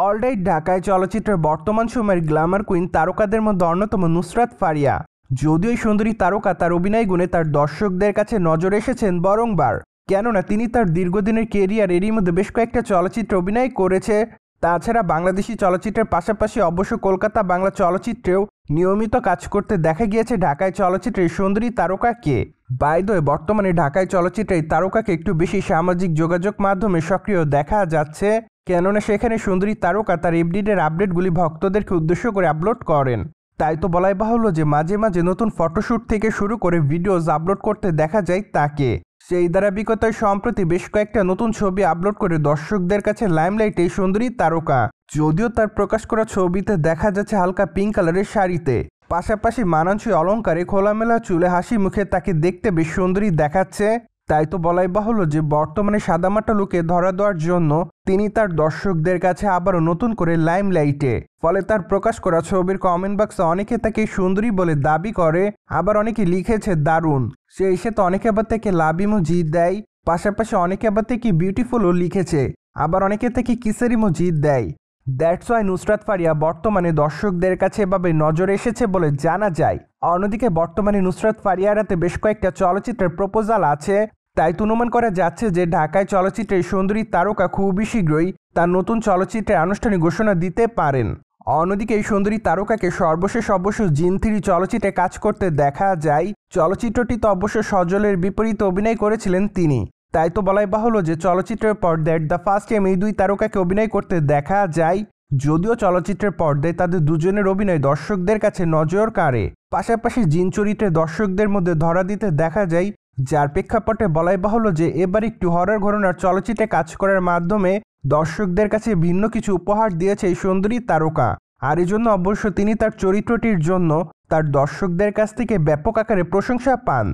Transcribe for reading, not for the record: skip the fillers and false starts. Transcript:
Alright ঢাকায় চলচ্চিত্রের বর্তমান সময়ের গ্ল্যামার কুইন তারকাদের মধ্যে অন্যতম নুসরাত ফারিয়া। যদিও এই সুন্দরী তারকা তার অভিনয় গুণে তার দর্শকদের কাছে নজরে এসেছেন বারংবার, কেননা তিনি তার দীর্ঘদিনের কেরিয়ার এরই মধ্যে বেশ কয়েকটা চলচ্চিত্রে অভিনয় করেছে। তাছাড়া বাংলাদেশি চলচ্চিত্রের পাশাপাশি অবশ্য কলকাতা বাংলা চলচ্চিত্রেও নিয়মিত কাজ করতে দেখা গিয়েছে ঢাকায় চলচ্চিত্রের সুন্দরী তারকাকে। বাই দ্য ওয়ে, বর্তমানে ঢাকায় চলচ্চিত্রে এই তারকাকে একটু বেশি সামাজিক যোগাযোগ মাধ্যমে সক্রিয় দেখা যাচ্ছে, কেননা সেখানে সুন্দরী তারকা তার এফডিডের আপডেটগুলি ভক্তদেরকে উদ্দেশ্য করে আপলোড করেন। তাই তো বলাই বাহুল্য যে মাঝে মাঝে নতুন ফটোশ্যুট থেকে শুরু করে ভিডিওস আপলোড করতে দেখা যায় তাকে। সেই ধারাবাহিকতায় সম্প্রতি বেশ কয়েকটা নতুন ছবি আপলোড করে দর্শকদের কাছে লাইমলাইটে এই সুন্দরী তারকা। যদিও তার প্রকাশ করা ছবিতে দেখা যাচ্ছে হালকা পিঙ্ক কালারের শাড়িতে, পাশাপাশি মানানসই অলংকারে খোলামেলা চুলে হাসি মুখে তাকে দেখতে বেশ সুন্দরী দেখাচ্ছে। তাই তো বলাই বাহুল্য যে বর্তমানে সাদামাটা লুকে ধরা দেওয়ার জন্য তিনি তার দর্শকদের কাছে আবারও নতুন করে লাইমলাইটে। ফলে তার প্রকাশ করা ছবির কমেন্ট বক্সে অনেকে তাকে সুন্দরী বলে দাবি করে, আবার অনেকে লিখেছে দারুণ। সেই সাথে অনেকে আবার তাকে লাভ ইমোজি দেয়, পাশাপাশি অনেকে আবার তাকে বিউটিফুলও লিখেছে, আবার অনেকে তাকে কিসের ইমোজি দেয়। দ্যাটস ওয়াই নুসরাত ফারিয়া বর্তমানে দর্শকদের কাছে এভাবে নজরে এসেছে বলে জানা যায়। অন্যদিকে বর্তমানে নুসরাত ফারিয়ার হাতে বেশ কয়েকটা চলচ্চিত্রের প্রপোজাল আছে। তাই তো অনুমান করা যাচ্ছে যে ঢাকায় চলচ্চিত্রের সুন্দরী তারকা খুবই শীঘ্রই তার নতুন চলচ্চিত্রের আনুষ্ঠানিক ঘোষণা দিতে পারেন। অন্যদিকে এই সুন্দরী তারকাকে সর্বশেষ অবশ্য জিন 3 চলচ্চিত্রে কাজ করতে দেখা যায়। চলচ্চিত্রটিতে অবশ্য সজলের বিপরীতে অভিনয় করেছিলেন তিনি। তাই তো বলাই বাহুল্য যে চলচ্চিত্রের পর্দায় দ্য ফার্স্ট টাইম এই দুই তারকাকে অভিনয় করতে দেখা যায়। যদিও চলচ্চিত্রের পর্দায় তাদের দুজনের অভিনয় দর্শকদের কাছে নজর কাড়ে, পাশাপাশি জিন চরিত্রে দর্শকদের মধ্যে ধরা দিতে দেখা যায়, যার প্রেক্ষাপটে বলাই বাহুল্য যে এবার একটু হরর ঘটনার চলচ্চিত্রে কাজ করার মাধ্যমে দর্শকদের কাছে ভিন্ন কিছু উপহার দিয়েছে এই সুন্দরী তারকা। আর এই জন্য অবশ্য তিনি তার চরিত্রটির জন্য তার দর্শকদের কাছ থেকে ব্যাপক আকারে প্রশংসা পান।